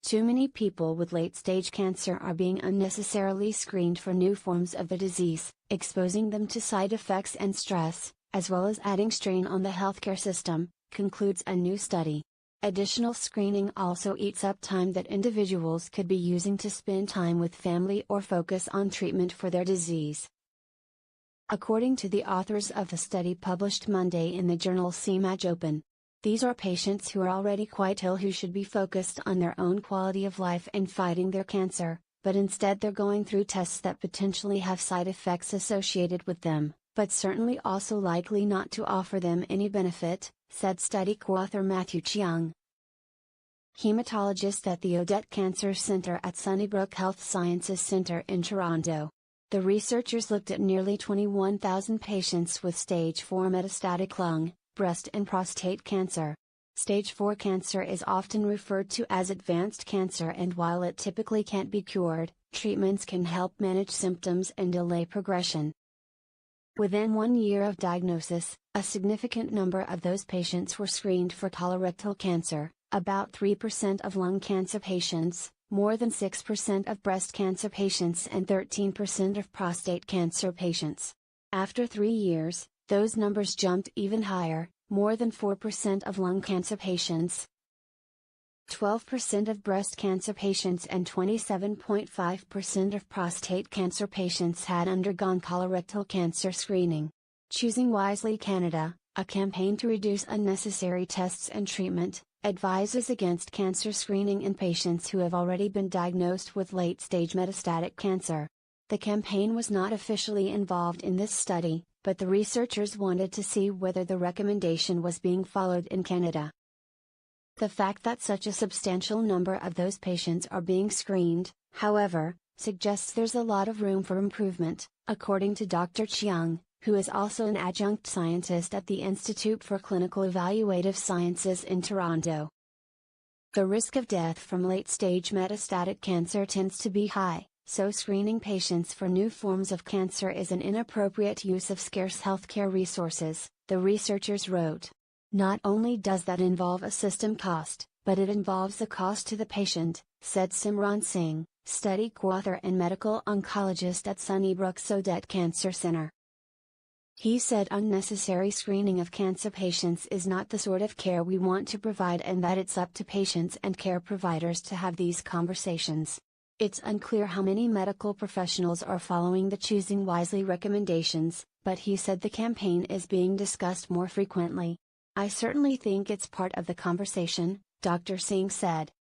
Too many people with late-stage cancer are being unnecessarily screened for new forms of the disease, exposing them to side effects and stress, as well as adding strain on the healthcare system, concludes a new study. Additional screening also eats up time that individuals could be using to spend time with family or focus on treatment for their disease. According to the authors of the study published Monday in the journal CMAJ Open, these are patients who are already quite ill who should be focused on their own quality of life and fighting their cancer, but instead they're going through tests that potentially have side effects associated with them, but certainly also likely not to offer them any benefit, said study co-author Matthew Cheung, hematologist at the Odette Cancer Center at Sunnybrook Health Sciences Center in Toronto. The researchers looked at nearly 21,000 patients with stage 4 metastatic lung, breast and prostate cancer. Stage 4 cancer is often referred to as advanced cancer, and while it typically can't be cured, treatments can help manage symptoms and delay progression. Within 1 year of diagnosis, a significant number of those patients were screened for colorectal cancer, about 3% of lung cancer patients, more than 6% of breast cancer patients, and 13% of prostate cancer patients. After 3 years, those numbers jumped even higher, more than 4% of lung cancer patients, 12% of breast cancer patients, and 27.5% of prostate cancer patients had undergone colorectal cancer screening. Choosing Wisely Canada, a campaign to reduce unnecessary tests and treatment, advises against cancer screening in patients who have already been diagnosed with late-stage metastatic cancer. The campaign was not officially involved in this study, but the researchers wanted to see whether the recommendation was being followed in Canada. The fact that such a substantial number of those patients are being screened, however, suggests there's a lot of room for improvement, according to Dr. Cheung, who is also an adjunct scientist at the Institute for Clinical Evaluative Sciences in Toronto. The risk of death from late-stage metastatic cancer tends to be high, so screening patients for new forms of cancer is an inappropriate use of scarce healthcare resources, the researchers wrote. Not only does that involve a system cost, but it involves a cost to the patient, said Simran Singh, study co-author and medical oncologist at Sunnybrook's Odette Cancer Center. He said unnecessary screening of cancer patients is not the sort of care we want to provide, and that it's up to patients and care providers to have these conversations. It's unclear how many medical professionals are following the Choosing Wisely recommendations, but he said the campaign is being discussed more frequently. I certainly think it's part of the conversation, Dr. Singh said.